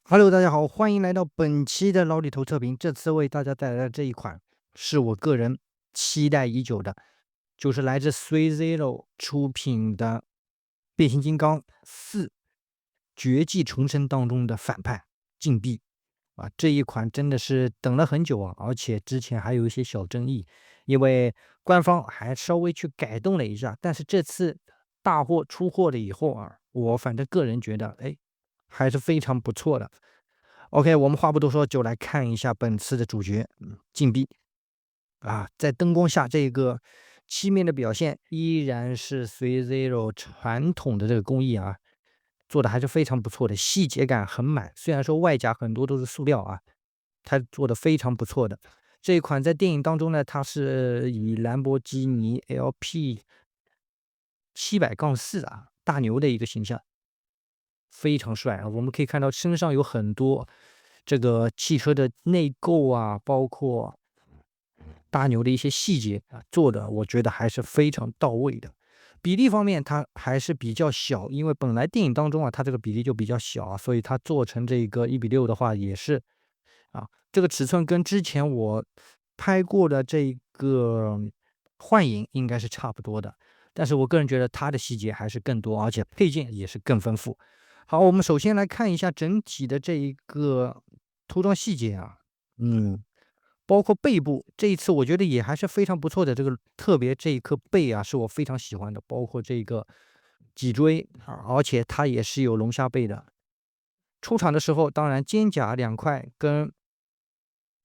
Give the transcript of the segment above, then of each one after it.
Hello，大家好，欢迎来到本期的老李头测评。这次为大家带来的这一款是我个人期待已久的，就是来自 SuiZero 出品的《变形金刚4：绝迹重生》当中的反派禁闭啊。这一款真的是等了很久啊，而且之前还有一些小争议，因为官方还稍微去改动了一下。但是这次大货出货了以后啊，我反正个人觉得，还是非常不错的。OK，我们话不多说，就来看一下本次的主角，禁闭啊，在灯光下这个漆面的表现依然是随 Zero 传统的这个工艺啊，做的还是非常不错的，细节感很满。虽然说外甲很多都是塑料啊，它做的非常不错的。这一款在电影当中呢，它是以兰博基尼 LP 700-4啊大牛的一个形象，非常帅啊！我们可以看到身上有很多这个汽车的内构啊，包括大牛的一些细节啊，做的我觉得还是非常到位的。比例方面，它还是比较小，因为本来电影当中啊，它这个比例就比较小啊，所以它做成这个1:6的话，也是啊，这个尺寸跟之前我拍过的这个幻影应该是差不多的。但是我个人觉得它的细节还是更多，而且配件也是更丰富。好，我们首先来看一下整体的这一个涂装细节啊，包括背部，这一次我觉得也还是非常不错的。这个特别这一颗背啊，是我非常喜欢的，包括这个脊椎啊，而且它也是有龙虾背的。出厂的时候，当然肩甲两块跟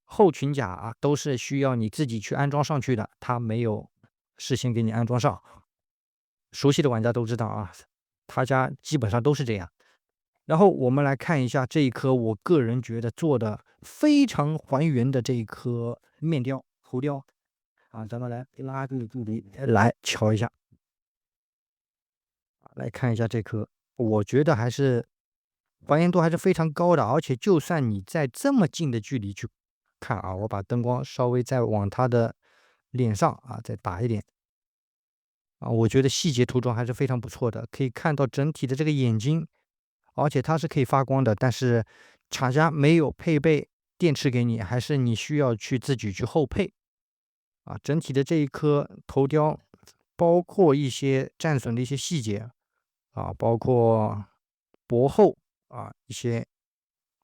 后裙甲啊，都是需要你自己去安装上去的，它没有事先给你安装上。熟悉的玩家都知道啊，他家基本上都是这样。然后我们来看一下这一颗，我个人觉得做的非常还原的这一颗面雕头雕啊，咱们来拉近距离来瞧一下，来看一下这颗，我觉得还是还原度还是非常高的，而且就算你在这么近的距离去看啊，我把灯光稍微再往他的脸上啊再打一点啊，我觉得细节涂装还是非常不错的，可以看到整体的这个眼睛。而且它是可以发光的，但是厂家没有配备电池给你，还是你需要去自己去后配啊。整体的这一颗头雕，包括一些战损的一些细节啊，包括薄厚啊，一些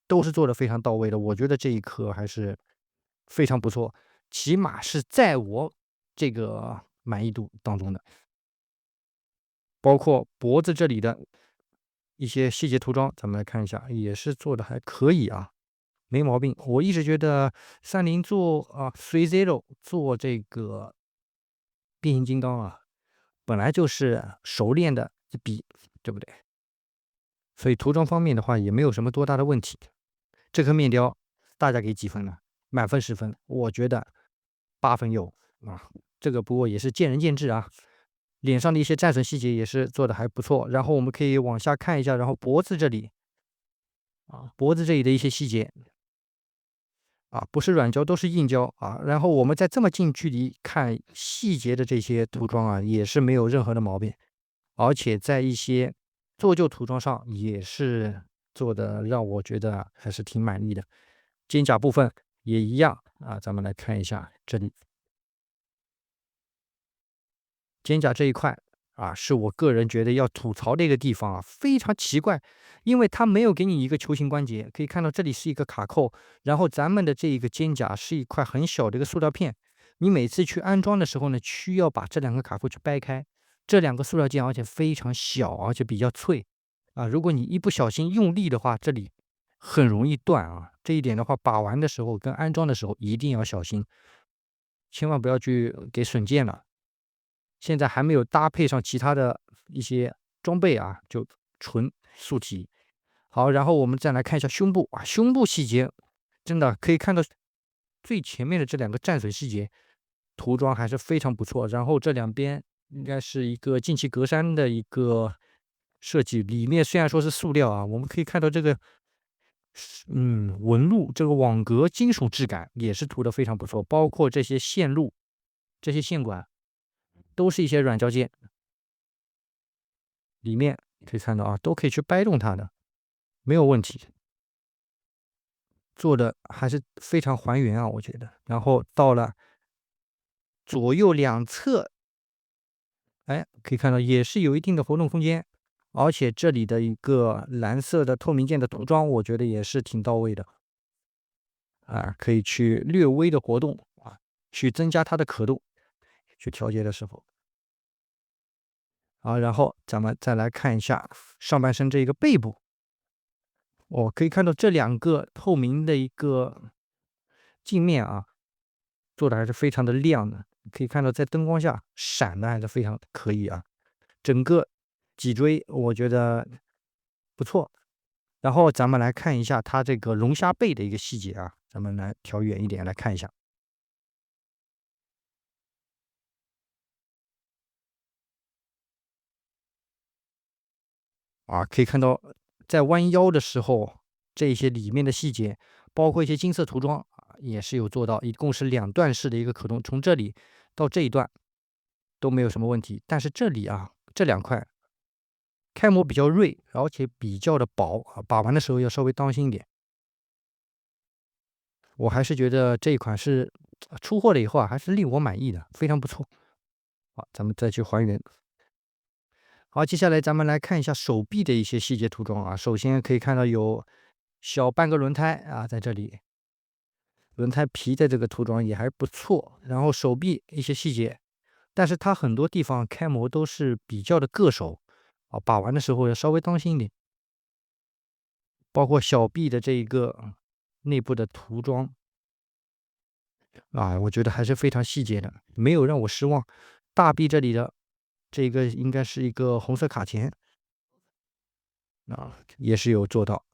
都是做的非常到位的。我觉得这一颗还是非常不错，起码是在我这个满意度当中的。包括脖子这里的一些细节涂装，咱们来看一下，也是做的还可以啊，没毛病。我一直觉得30做啊，SuiZero 做这个变形金刚啊，本来就是熟练的一笔，对不对？所以涂装方面的话，也没有什么多大的问题。这颗面雕大家给几分呢？满分10分，我觉得8分有啊。这个不过也是见仁见智啊。脸上的一些战损细节也是做的还不错。然后我们可以往下看一下，然后脖子这里啊，脖子这里的一些细节啊，不是软胶都是硬胶啊。然后我们在这么近距离看细节的这些涂装啊，也是没有任何的毛病，而且在一些做旧涂装上也是做的让我觉得还是挺满意的。肩甲部分也一样啊，咱们来看一下这里。肩胛这一块啊，是我个人觉得要吐槽的一个地方啊，非常奇怪，因为它没有给你一个球形关节，可以看到这里是一个卡扣，然后咱们的这一个肩胛是一块很小的一个塑料片，你每次去安装的时候呢，需要把这两个卡扣去掰开，这两个塑料件而且非常小，而且比较脆啊，如果你一不小心用力的话，这里很容易断啊，这一点的话，把玩的时候跟安装的时候一定要小心，千万不要去给损件了。现在还没有搭配上其他的一些装备啊，就纯素体。好，然后我们再来看一下胸部啊，胸部细节真的可以看到最前面的这两个战损细节，涂装还是非常不错。然后这两边应该是一个进气格栅的一个设计，里面虽然说是塑料啊，我们可以看到这个纹路，这个网格金属质感也是涂的非常不错，包括这些线路、这些线管。都是一些软胶件，里面可以看到啊，都可以去掰动它的，没有问题。做的还是非常还原啊，我觉得。然后到了左右两侧，哎，可以看到也是有一定的活动空间，而且这里的一个蓝色的透明件的涂装，我觉得也是挺到位的啊，可以去略微的活动啊，去增加它的可动，去调节的时候啊。然后咱们再来看一下上半身这一个背部，可以看到这两个透明的一个镜面啊，做的还是非常的亮的，可以看到在灯光下闪的还是非常可以啊。整个脊椎我觉得不错。然后咱们来看一下它这个龙虾背的一个细节啊，咱们来调远一点来看一下啊，可以看到在弯腰的时候，这些里面的细节，包括一些金色涂装啊，也是有做到，一共是两段式的一个可动，从这里到这一段都没有什么问题。但是这里啊，这两块开模比较锐，而且比较的薄啊，把玩的时候要稍微当心一点。我还是觉得这一款是出货了以后啊，还是令我满意的，非常不错。好，咱们再去还原。好，接下来咱们来看一下手臂的一些细节涂装啊。首先可以看到有小半个轮胎啊，在这里，轮胎皮的这个涂装也还不错。然后手臂一些细节，但是它很多地方开模都是比较的硌手啊，把玩的时候要稍微当心一点。包括小臂的这一个内部的涂装啊，我觉得还是非常细节的，没有让我失望。大臂这里的这个应该是一个红色卡钳啊，也是有做到。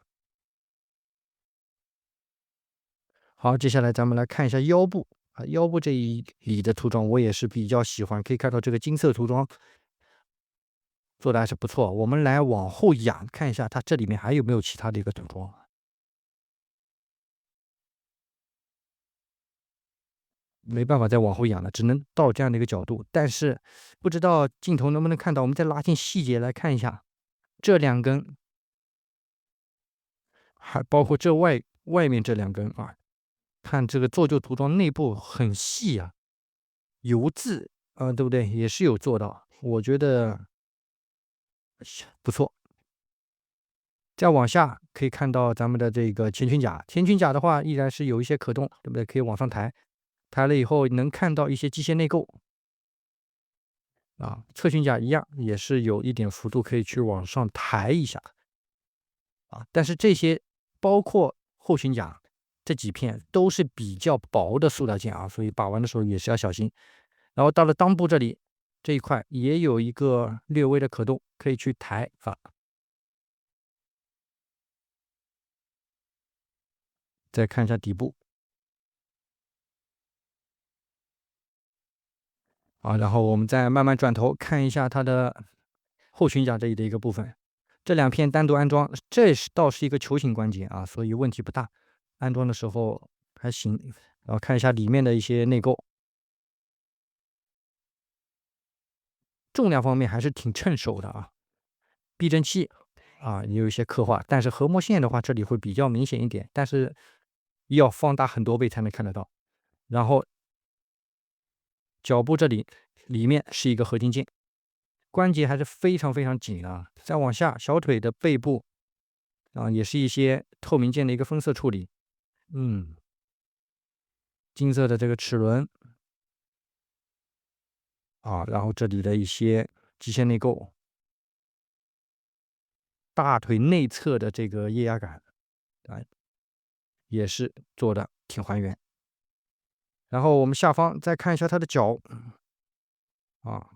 好，接下来咱们来看一下腰部啊，腰部这一里的涂装我也是比较喜欢，可以看到这个金色涂装做的还是不错。我们来往后仰看一下，它这里面还有没有其他的一个涂装？没办法再往后仰了，只能到这样的一个角度。但是不知道镜头能不能看到，我们再拉近细节来看一下，这两根，还包括这外面这两根啊，看这个做旧涂装内部很细啊，油渍啊，对不对？也是有做到，我觉得不错。再往下可以看到咱们的这个前裙甲，前裙甲的话依然是有一些可动，对不对？可以往上抬，抬了以后能看到一些机械内构啊。侧裙甲一样，也是有一点幅度可以去往上抬一下啊。但是这些包括后裙甲这几片都是比较薄的塑料件啊，所以把玩的时候也是要小心。然后到了裆部这里这一块也有一个略微的可动，可以去抬啊。再看一下底部。啊，然后我们再慢慢转头看一下它的后裙甲这里的一个部分，这两片单独安装，这是倒是一个球形关节啊，所以问题不大，安装的时候还行。然后看一下里面的一些内构，重量方面还是挺称手的啊。避震器啊也有一些刻画，但是合模线的话这里会比较明显一点，但是要放大很多倍才能看得到。然后脚部这里里面是一个合金件。关节还是非常非常紧啊。再往下，小腿的背部啊，也是一些透明件的一个分色处理。嗯，金色的这个齿轮啊，然后这里的一些机械内构，大腿内侧的这个液压杆啊，也是做的挺还原。然后我们下方再看一下它的脚啊，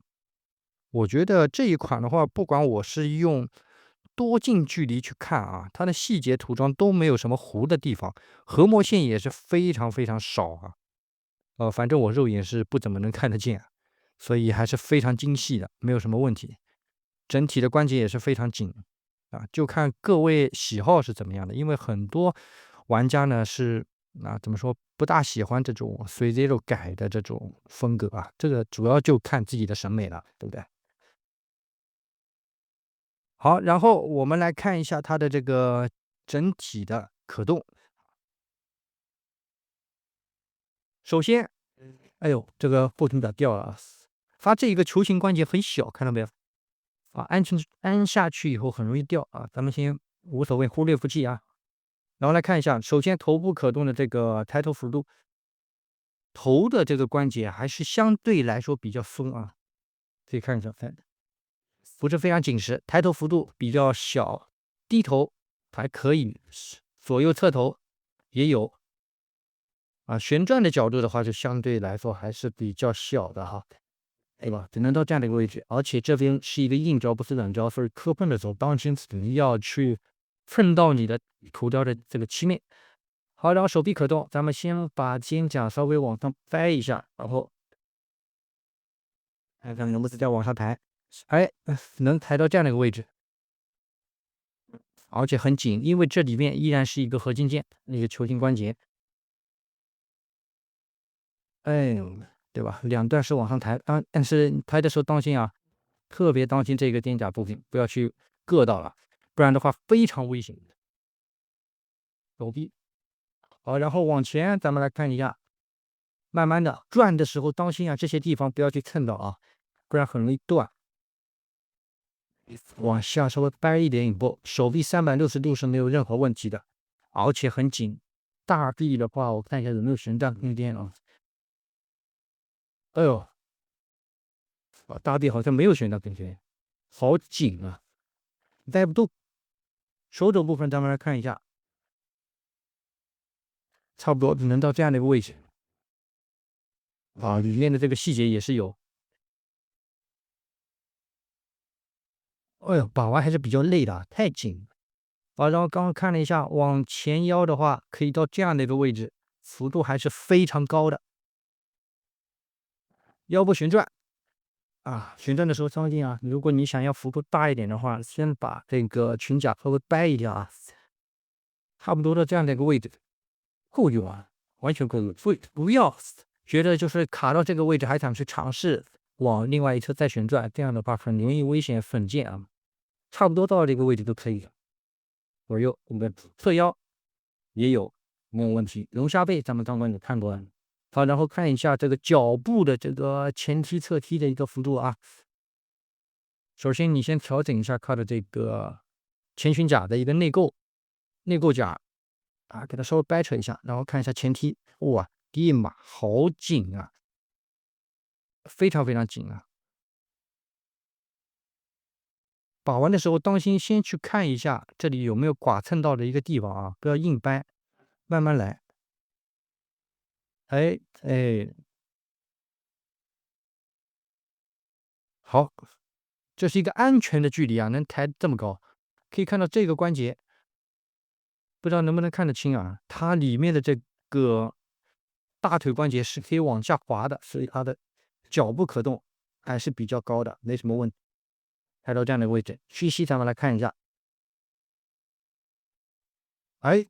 我觉得这一款的话，不管我是用多近距离去看啊，它的细节涂装都没有什么糊的地方，合模线也是非常非常少啊。反正我肉眼是不怎么能看得见，所以还是非常精细的，没有什么问题。整体的关节也是非常紧啊，就看各位喜好是怎么样的。因为很多玩家呢是怎么说不大喜欢这种随 Zero 改的这种风格啊，这个主要就看自己的审美了，对不对？好，然后我们来看一下它的这个整体的可动。首先，哎呦，这个后臀表掉了啊！它这一个球形关节很小，看到没有？啊，按下去以后很容易掉啊，咱们先无所谓，忽略不计啊。然后来看一下，首先头部可动的这个抬头幅度，头的这个关节还是相对来说比较松啊，可以看一下，不是非常紧实，抬头幅度比较小，低头还可以，左右侧头也有啊。旋转的角度的话，就相对来说还是比较小的哈，对吧？只能到这样的一个位置，而且这边是一个硬胶，不是软胶，所以磕碰的时候，当心要去碰到你的头雕的这个漆面。好，然后手臂可动，咱们先把肩胛稍微往上掰一下，然后看看能不能再往上抬。哎，能抬到这样的一个位置，而且很紧，因为这里面依然是一个合金件，那个球形关节。哎，对吧？两段是往上抬，但是抬的时候当心啊，特别当心这个肩胛部分，不要去硌到了，不然的话非常危险。手臂好，然后往前，咱们来看一下，慢慢的转的时候当心啊，这些地方不要去蹭到啊，不然很容易断。往下稍微掰一点以后，手臂360度是没有任何问题的，而且很紧。大臂的话，我看一下有没有旋转空间啊。哎呦，大臂好像没有旋转空间，好紧啊，带不动。手肘部分咱们来看一下，差不多能到这样的一个位置啊，里面的这个细节也是有。哎呦，把玩还是比较累的，太紧。啊，然后刚刚看了一下，往前腰的话，可以到这样的一个位置，幅度还是非常高的。腰部旋转啊，旋转的时候当心啊，如果你想要幅度大一点的话，先把这个裙甲稍微掰一下啊，差不多的这样的一个位置，够用啊，完全够用。不要觉得就是卡到这个位置还想去尝试往另外一侧再旋转，这样的话很容易危险粉溅啊。差不多到这个位置都可以了。左右我们侧腰也有没有问题。龙虾背咱们刚刚也看过了。好，然后看一下这个脚部的这个前踢侧踢的一个幅度啊。首先你先调整一下它的这个前裙甲的一个内构甲啊，给它稍微掰扯一下，然后看一下前踢，哇，一码好紧啊，非常非常紧啊。把玩的时候当心先去看一下这里有没有剐蹭到的一个地方啊，不要硬掰，慢慢来。哎哎，好，这是一个安全的距离啊，能抬这么高，可以看到这个关节，不知道能不能看得清啊？它里面的这个大腿关节是可以往下滑的，所以它的脚部可动还是比较高的，没什么问题。抬到这样的位置，屈膝咱们来看一下，哎，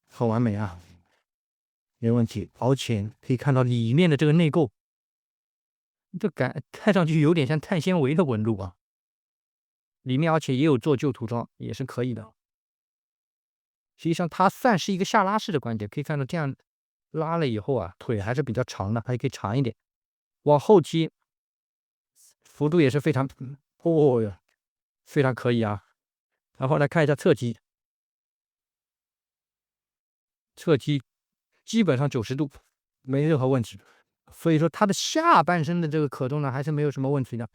很完美啊，没问题。而且可以看到里面的这个内构，这看上去有点像碳纤维的纹路啊，里面而且也有做旧涂装，也是可以的。实际上它算是一个下拉式的关节，可以看到这样拉了以后啊，腿还是比较长的，还可以长一点。往后踢，幅度也是非常，哦哟，非常可以啊。然后来看一下侧踢，侧踢基本上90度，没任何问题。所以说它的下半身的这个可动呢，还是没有什么问题的，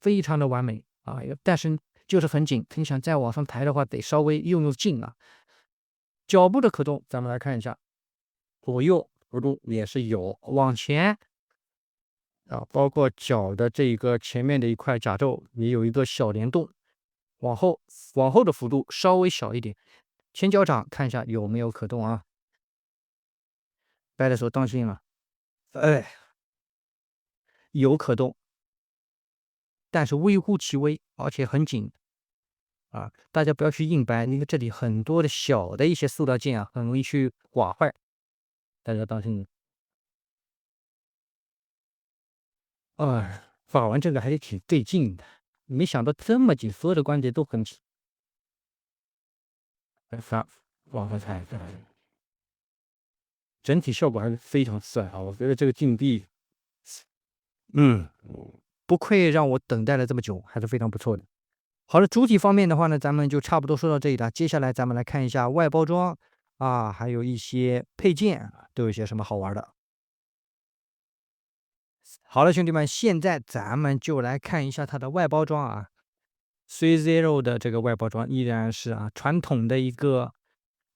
非常的完美啊。但是就是很紧，你想再往上抬的话，得稍微用劲啊。脚部的可动，咱们来看一下，左右幅度也是有，往前啊，包括脚的这个前面的一块甲胄也有一个小联动，往后的幅度稍微小一点。前脚掌看一下有没有可动啊，掰的时候当心啊，哎，有可动，但是微乎其微，而且很紧啊，大家不要去硬掰，因为这里很多的小的一些塑料件啊，很容易去刮坏，大家当心。把玩这个还是挺费劲的，没想到这么紧，所有的关节都很紧。往上抬，整体效果还是非常帅啊！我觉得这个竞币，不愧让我等待了这么久，还是非常不错的。好了，主体方面的话呢，咱们就差不多说到这里了。接下来咱们来看一下外包装啊，还有一些配件都有些什么好玩的。好了，兄弟们，现在咱们就来看一下它的外包装啊。C0 的这个外包装依然是传统的一个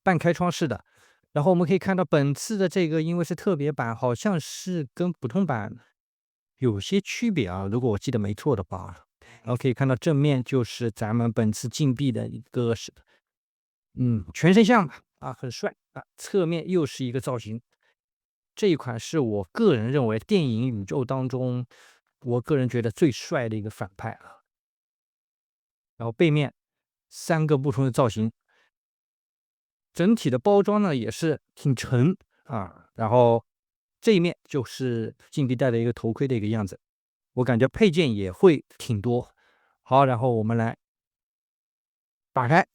半开窗式的。然后我们可以看到本次的这个因为是特别版，好像是跟普通版有些区别啊，如果我记得没错的话。然后可以看到正面就是咱们本次竞币的一个全身像啊，很帅啊。侧面又是一个造型，这一款是我个人认为电影宇宙当中，我个人觉得最帅的一个反派啊。然后背面3个不同的造型，整体的包装呢也是挺沉啊。然后这一面就是竞币戴的一个头盔的一个样子，我感觉配件也会挺多。好，然后我们来打开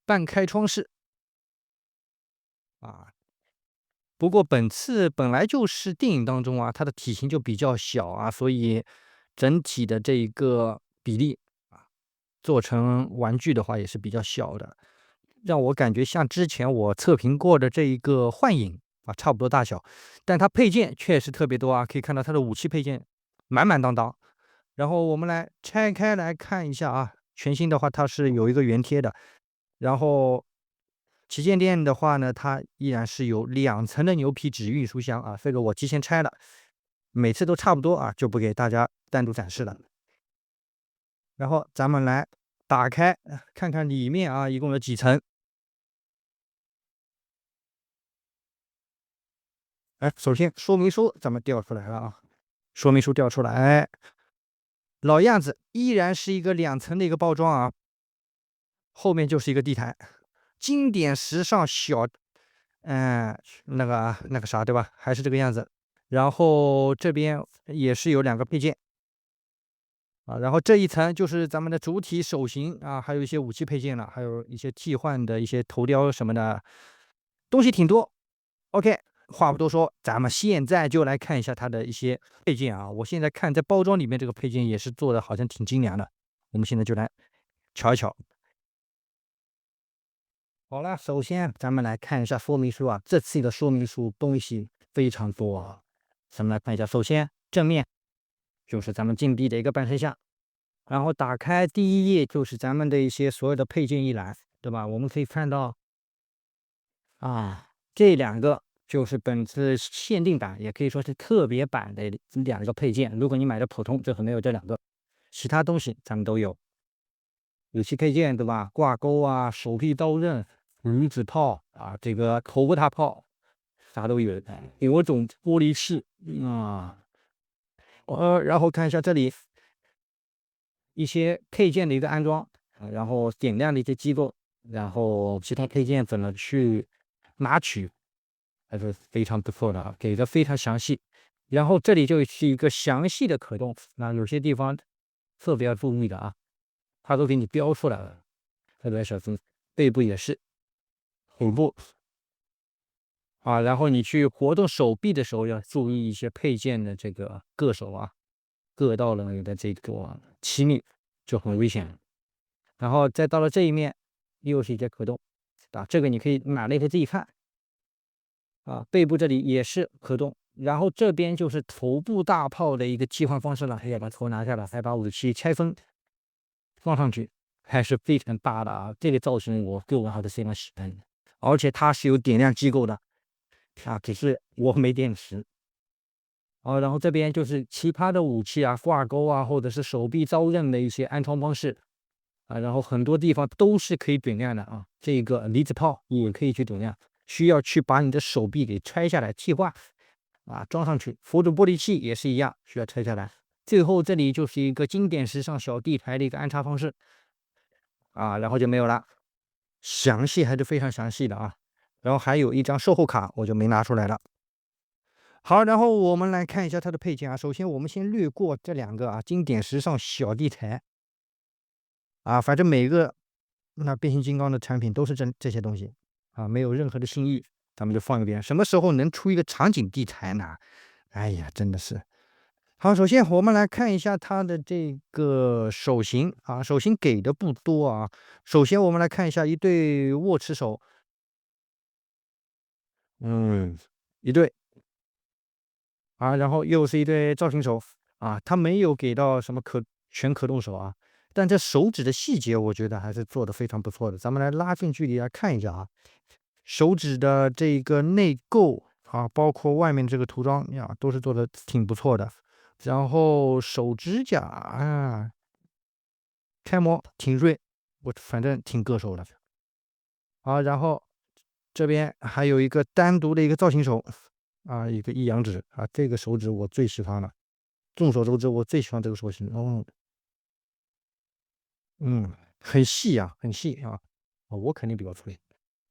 半开窗式啊。不过本次本来就是电影当中它的体型就比较小啊，所以整体的这一个比例做成玩具的话也是比较小的，让我感觉像之前我测评过的这一个幻影差不多大小。但它配件确实特别多啊，可以看到它的武器配件满满当当。然后我们来拆开来看一下啊，全新的话它是有一个原贴的。然后旗舰店的话呢，它依然是有2层的牛皮纸运输箱啊，这个我提前拆了，每次都差不多啊，就不给大家单独展示了。然后咱们来打开看看里面啊，一共有几层。首先说明书咱们调出来了啊，说明书调出来，老样子，依然是一个2层的一个包装啊。后面就是一个地台，经典时尚小，那个啥，对吧？还是这个样子。然后这边也是有2个配件啊。然后这一层就是咱们的主体手型啊，还有一些武器配件了，还有一些替换的一些头雕什么的，东西挺多。OK，话不多说，咱们现在就来看一下它的一些配件啊。我现在看在包装里面这个配件也是做的好像挺精良的，我们现在就来瞧一瞧。好了，首先咱们来看一下说明书啊。这次的说明书东西非常多啊，咱们来看一下。首先正面就是咱们竞币的一个半身像，然后打开第一页就是咱们的一些所有的配件一览，对吧？我们可以看到这2个就是本次限定版，也可以说是特别版的2个配件。如果你买的普通，就没有这2个，其他东西咱们都有。武器配件，对吧？挂钩啊，手臂刀刃，离子炮啊，这个头部大炮，啥都有。有种玻璃器啊。然后看一下这里一些配件的一个安装然后点亮的一些机构，然后其他配件怎么去拿取，还是非常不错的啊，给的非常详细。然后这里就是一个详细的可动，那有些地方特别要注意的啊，它都给你标出来了。特别小心，背部也是，腿部然后你去活动手臂的时候要注意一些配件的这个硌手硌到了你的这个亲密就很危险。然后再到了这一面，又是一些可动这个你可以买了可以自己看背部这里也是可动。然后这边就是头部大炮的一个替换方式了，把头拿下来，还把武器拆分放上去，还是非常大的这个造型我个人还是非常喜欢的，而且它是有点亮机构的只是我没电池。然后这边就是其他的武器挂钩或者是手臂刀刃的一些安装方式然后很多地方都是可以点亮的这个离子炮也可以去点亮，需要去把你的手臂给拆下来替换装上去。辅助玻璃器也是一样，需要拆下来。最后这里就是一个经典时尚小地台的一个安插方式然后就没有了，详细还是非常详细的然后还有一张售后卡我就没拿出来了。好，然后我们来看一下它的配件首先我们先略过这2个经典时尚小地台反正每个变形金刚的产品都是这些东西没有任何的新意。咱们就放一边。什么时候能出一个场景地台呢？哎呀，真的是。好，首先我们来看一下它的这个手型啊，手型给的不多啊。首先我们来看一下一对握持手，一对啊，然后又是一对造型手啊，它没有给到什么全可动手啊，但这手指的细节我觉得还是做的非常不错的。咱们来拉近距离来看一下啊，手指的这个内构啊，包括外面这个涂装呀，都是做的挺不错的。然后手指甲啊，开模挺锐，我反正挺硌手的。好，然后这边还有一个单独的一个造型手啊，一个一阳指啊，这个手指我最喜欢了。众所周知，我最喜欢这个手型。很细啊，很细啊。我肯定比较脆。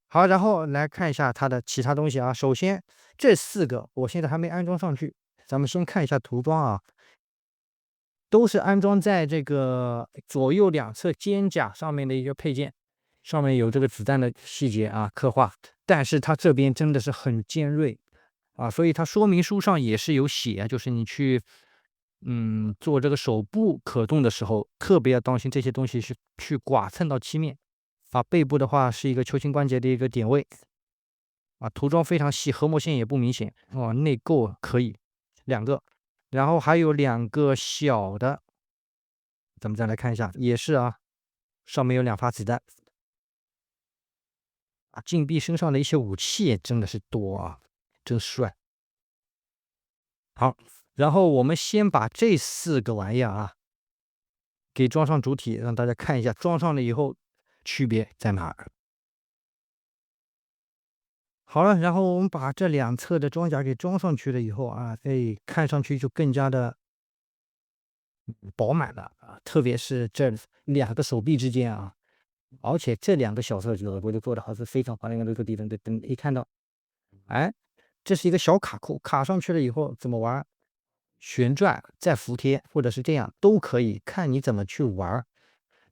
好，然后来看一下它的其他东西啊。首先这四个我现在还没安装上去，咱们先看一下涂装啊。都是安装在这个左右两侧肩胛上面的一个配件，上面有这个子弹的细节啊刻画，但是它这边真的是很尖锐啊，所以它说明书上也是有写，就是你去做这个手部可动的时候，特别要当心这些东西是去剐蹭到漆面啊。背部的话是一个球形关节的一个点位啊，涂装非常细，合膜线也不明显哦，内构可以两个。然后还有两个小的，咱们再来看一下，也是啊，上面有两发子弹啊。禁闭身上的一些武器真的是多啊，真帅。好，然后我们先把这四个玩意儿啊给装上主体，让大家看一下装上了以后区别在哪儿。好了，然后我们把这两侧的装甲给装上去了以后啊，看上去就更加的饱满了啊，特别是这两个手臂之间啊，而且这两个小设计我觉得做的还是非常好。那个这个地方等一看到，哎，这是一个小卡扣，卡上去了以后怎么玩？旋转再服帖，或者是这样都可以，看你怎么去玩，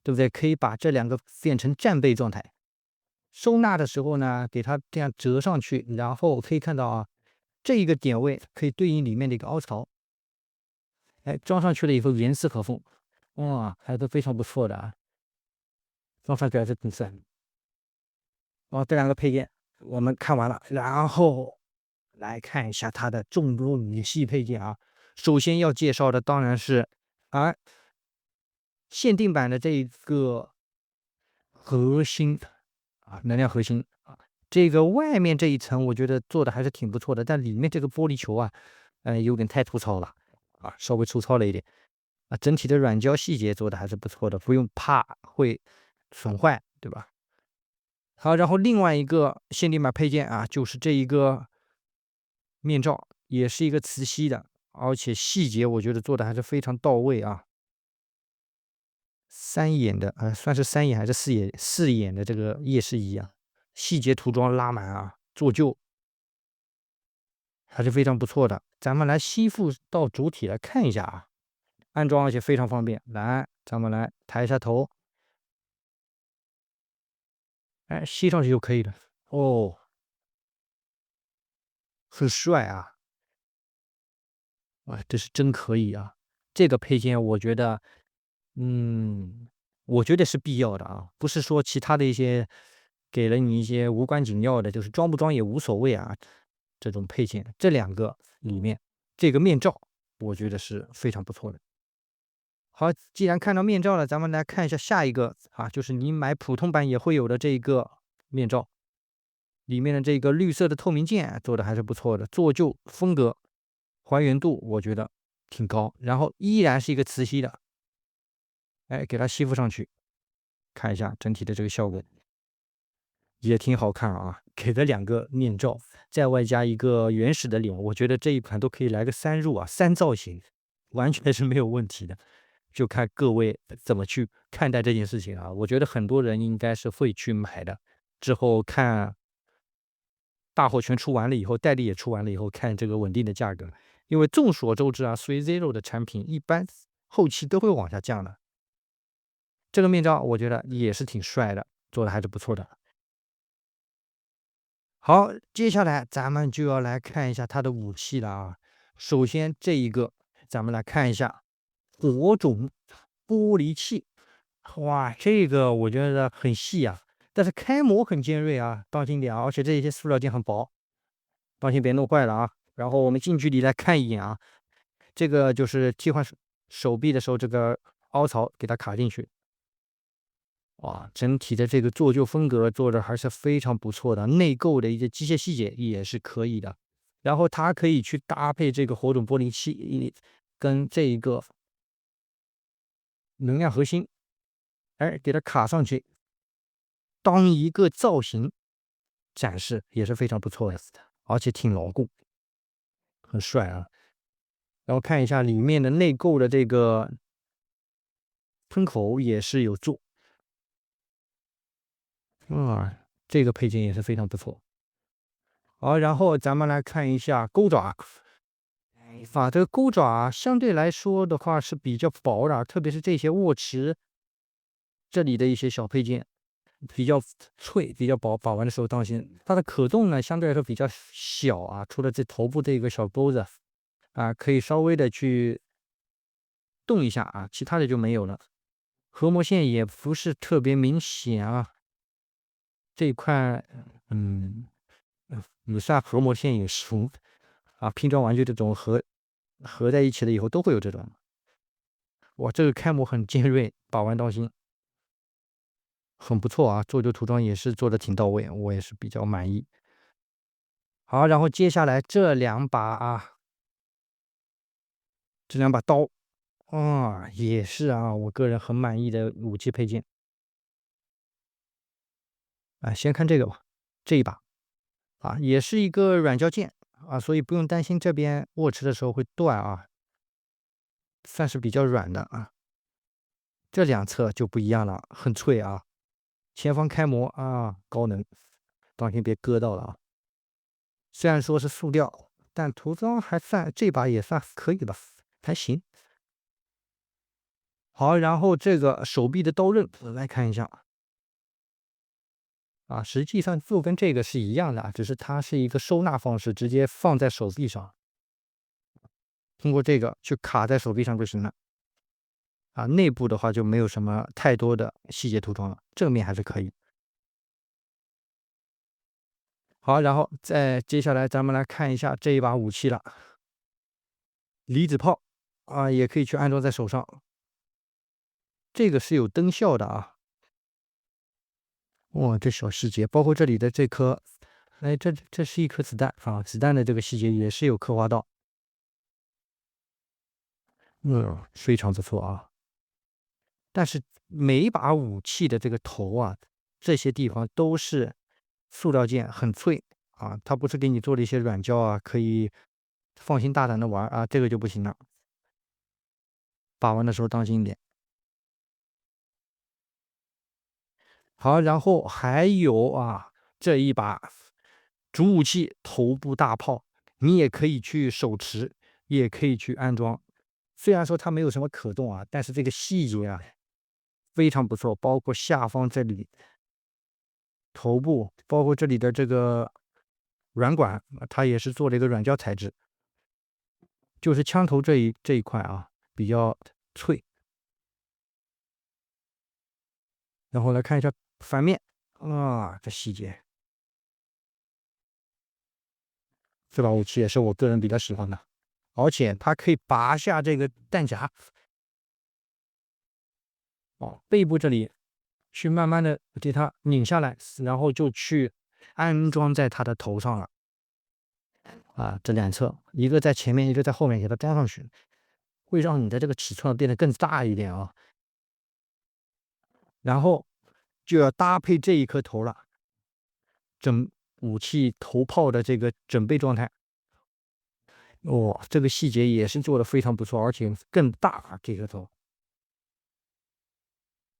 对不对？可以把这两个变成战备状态。收纳的时候呢，给它这样折上去，然后可以看到啊，这一个点位可以对应里面的一个凹槽。哎，装上去了以后严丝合缝，哇，还是非常不错的啊。装上去还是挺帅。哦，这两个配件我们看完了，然后来看一下它的众多武器配件啊。首先要介绍的当然是啊，限定版的这个核心啊，能量核心啊。这个外面这一层我觉得做的还是挺不错的，但里面这个玻璃球啊，有点太粗糙了啊，稍微粗糙了一点啊。整体的软胶细节做的还是不错的，不用怕会损坏，对吧？好，然后另外一个限定版配件啊，就是这一个面罩，也是一个磁吸的，而且细节我觉得做的还是非常到位啊。三眼的，算是三眼还是四眼的这个夜视仪啊，细节涂装拉满啊，做旧还是非常不错的。咱们来吸附到主体来看一下啊，安装而且非常方便。来，咱们来抬一下头，哎，吸上去就可以了。哦，很帅啊！哇，这是真可以啊！这个配件我觉得，嗯，我觉得是必要的啊，不是说其他的一些给了你一些无关紧要的，就是装不装也无所谓啊。这种配件，这两个里面，这个面罩我觉得是非常不错的。好，既然看到面罩了，咱们来看一下下一个啊，就是你买普通版也会有的这个面罩，里面的这个绿色的透明件做的还是不错的，做旧风格。还原度我觉得挺高，然后依然是一个磁吸的，哎，给它吸附上去，看一下整体的这个效果也挺好看啊。给了两个面罩，再外加一个原始的脸，我觉得这一款都可以来个三入啊，三造型，完全是没有问题的。就看各位怎么去看待这件事情啊。我觉得很多人应该是会去买的，之后看大货全出完了以后，代理也出完了以后，看这个稳定的价格。因为众所周知啊，3 Zero 的产品一般后期都会往下降的。这个面罩我觉得也是挺帅的，做的还是不错的。好，接下来咱们就要来看一下它的武器了啊。首先这一个，咱们来看一下火种玻璃器。哇，这个我觉得很细啊，但是开模很尖锐啊，当心点啊！而且这些塑料件很薄，当心别弄坏了啊。然后我们近距离来看一眼啊，这个就是替换手臂的时候，这个凹槽给它卡进去。哇，整体的这个做旧风格做的还是非常不错的，内构的一些机械细节也是可以的。然后它可以去搭配这个火种玻璃器跟这一个能量核心，哎，给它卡上去，当一个造型展示也是非常不错的，而且挺牢固，很帅啊。然后看一下里面的内构的这个喷口也是有做，这个配件也是非常不错。好，然后咱们来看一下钩爪。这个钩爪相对来说的话是比较薄的，特别是这些握持这里的一些小配件比较脆，比较薄，把玩的时候当心。它的可动呢相对来说比较小啊，除了这头部这个小钩子啊，可以稍微的去动一下啊，其他的就没有了。合模线也不是特别明显啊，这一块你算合模线也熟啊，拼装玩具这种合在一起了以后都会有这种。哇，这个开模很尖锐，把玩当心，很不错啊，做旧涂装也是做的挺到位，我也是比较满意。好，然后接下来这两把啊，这两把刀啊，也是啊，我个人很满意的武器配件。啊，先看这个吧，这一把啊，也是一个软胶件啊，所以不用担心这边握持的时候会断啊，算是比较软的啊。这两侧就不一样了，很脆啊，前方开模啊，高能，当心别割到了啊。虽然说是塑料，但涂装还算，这把也算可以吧，还行。好，然后这个手臂的刀刃来看一下啊，实际上就跟这个是一样的啊，只是它是一个收纳方式，直接放在手臂上，通过这个去卡在手臂上就行了。啊，内部的话就没有什么太多的细节涂装了，正面还是可以。好，然后再接下来咱们来看一下这一把武器了，离子炮啊，也可以去安装在手上。这个是有灯效的啊。哇，这小细节，包括这里的这颗，哎，这是一颗子弹啊，子弹的这个细节也是有刻画到，非常不错啊。但是每一把武器的这个头啊，这些地方都是塑料件，很脆啊，它不是给你做的一些软胶啊，可以放心大胆的玩啊，这个就不行了，把玩的时候当心一点。好，然后还有啊，这一把主武器头部大炮，你也可以去手持，也可以去安装。虽然说它没有什么可动啊，但是这个细节啊非常不错，包括下方这里头部，包括这里的这个软管，它也是做了一个软胶材质，就是枪头这一块啊比较脆。然后来看一下反面啊，这细节。这把武器也是我个人比较喜欢的，而且它可以拔下这个弹夹，背部这里去慢慢的给它拧下来，然后就去安装在它的头上了。啊，这两侧一个在前面，一个在后面，给它粘上去，会让你的这个尺寸变得更大一点啊。然后就要搭配这一颗头了，整武器头炮的这个整备状态。这个细节也是做的非常不错，而且更大啊，这个头。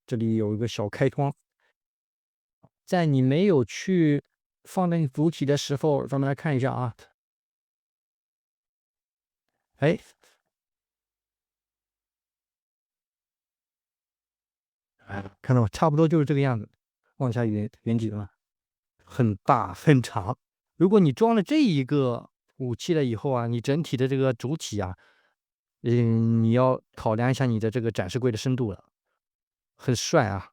这里有一个小开窗，在你没有去放在主体的时候，咱们来看一下啊。哎，看到吗？差不多就是这个样子。往下远几了，很大很长如果你装了这一个武器了以后啊，你整体的这个主体啊，你要考量一下你的这个展示柜的深度了，很帅啊！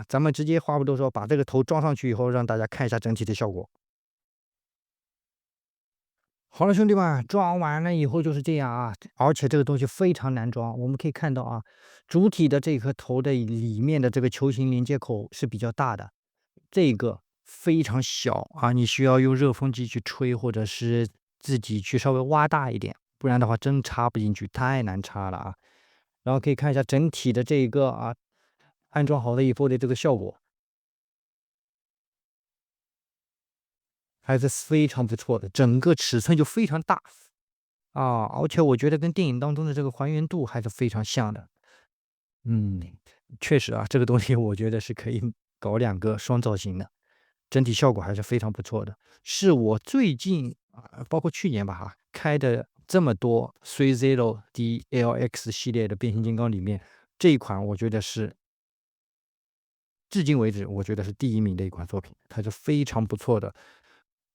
咱们直接话不多说，把这个头装上去以后，让大家看一下整体的效果。好了，兄弟们，装完了以后就是这样啊，而且这个东西非常难装。我们可以看到啊，主体的这颗头的里面的这个球形连接口是比较大的，这个非常小啊，你需要用热风机去吹，或者是自己去稍微挖大一点，不然的话真插不进去，太难插了啊。然后可以看一下整体的这一个啊，安装好了以后的这个效果。还是非常不错的，整个尺寸就非常大啊，而且我觉得跟电影当中的这个还原度还是非常像的。嗯，确实啊，这个东西我觉得是可以搞2个双造型的，整体效果还是非常不错的。是我最近啊，包括去年吧哈，开的这么多 Three Zero DLX 系列的变形金刚里面，这一款我觉得是至今为止，我觉得是第1名的一款作品，它是非常不错的，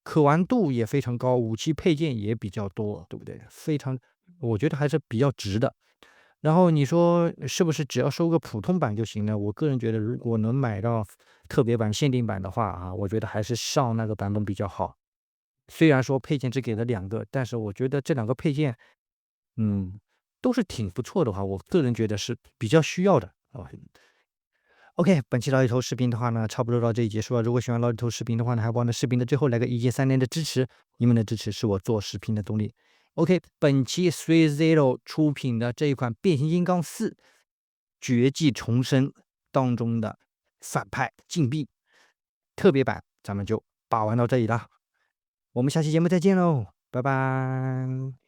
可玩度也非常高，武器配件也比较多，对不对？非常，我觉得还是比较值的。然后你说是不是只要收个普通版就行呢？我个人觉得，如果能买到特别版、限定版的话啊，我觉得还是上那个版本比较好。虽然说配件只给了2个，但是我觉得这2个配件，都是挺不错的话，我个人觉得是比较需要的啊。OK，本期老李头视频的话呢，差不多到这里结束了。如果喜欢老李头视频的话呢，还忘了视频的最后来个1键3连的支持，你们的支持是我做视频的动力。OK，本期 Three Zero 出品的这一款变形金刚4绝技重生当中的反派禁闭特别版，咱们就把玩到这里了。我们下期节目再见喽，拜拜。